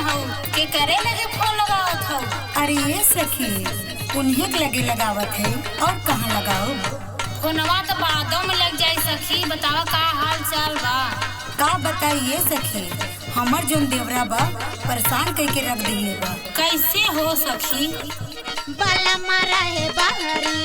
हो के करे लगे फोन लगावत हो? अरे ये सखी उन्हीं के लगे लगावत है और कहाँ लगाओ? फोनवा तो बादों में लग जाए सखी, बतावा का हाल चाल बा? का बताइए सखी, हमर जोन देवरा बा परेशान करके रख दिए बा। कैसे हो सखी? बाला मारा है बहरी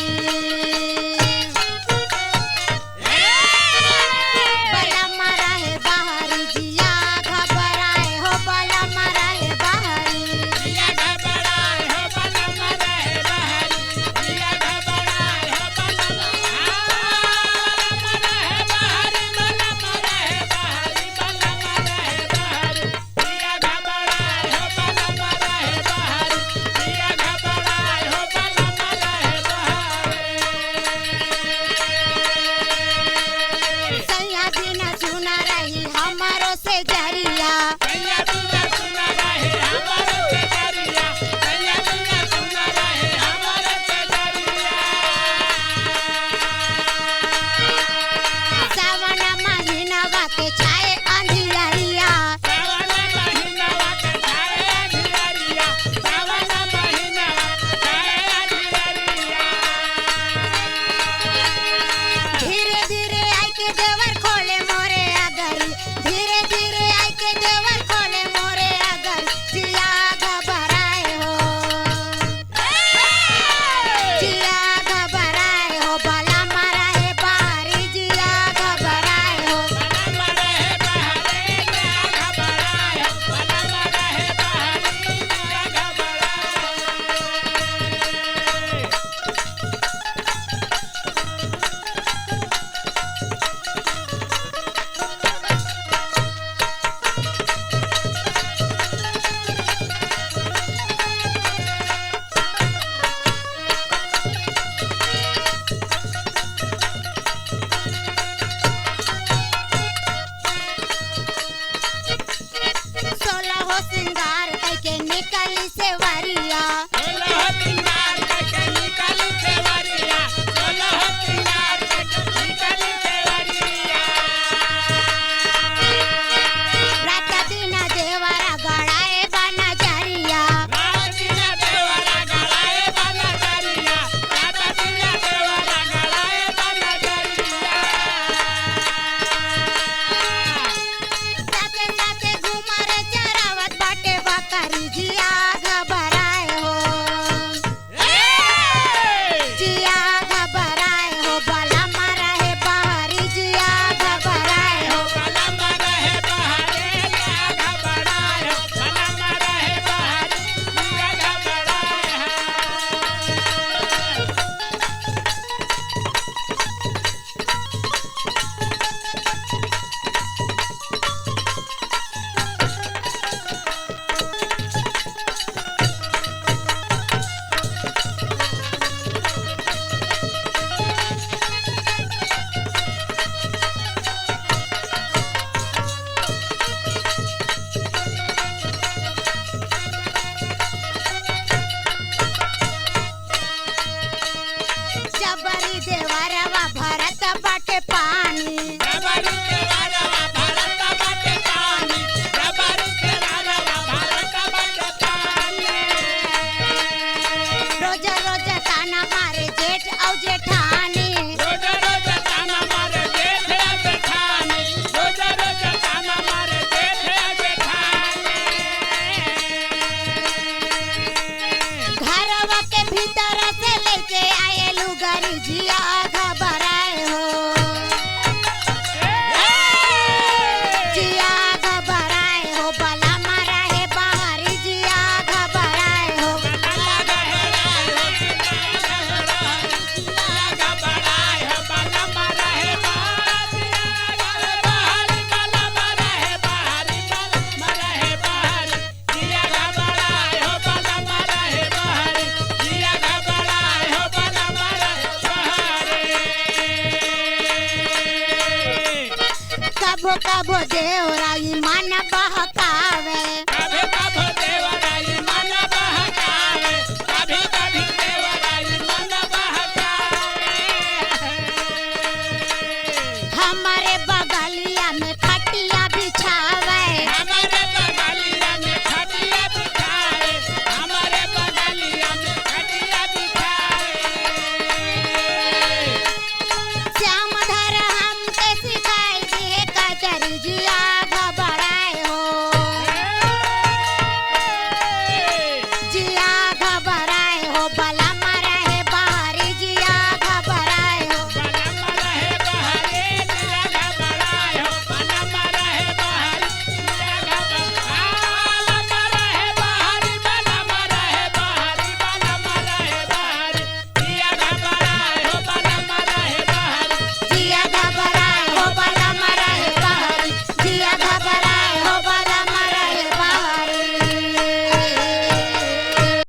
कभो कभो देवराई मन बहकावे, कभी कभी देवराई मन बहकावे, कभी कभी देवराई मन बहकावे। हमारे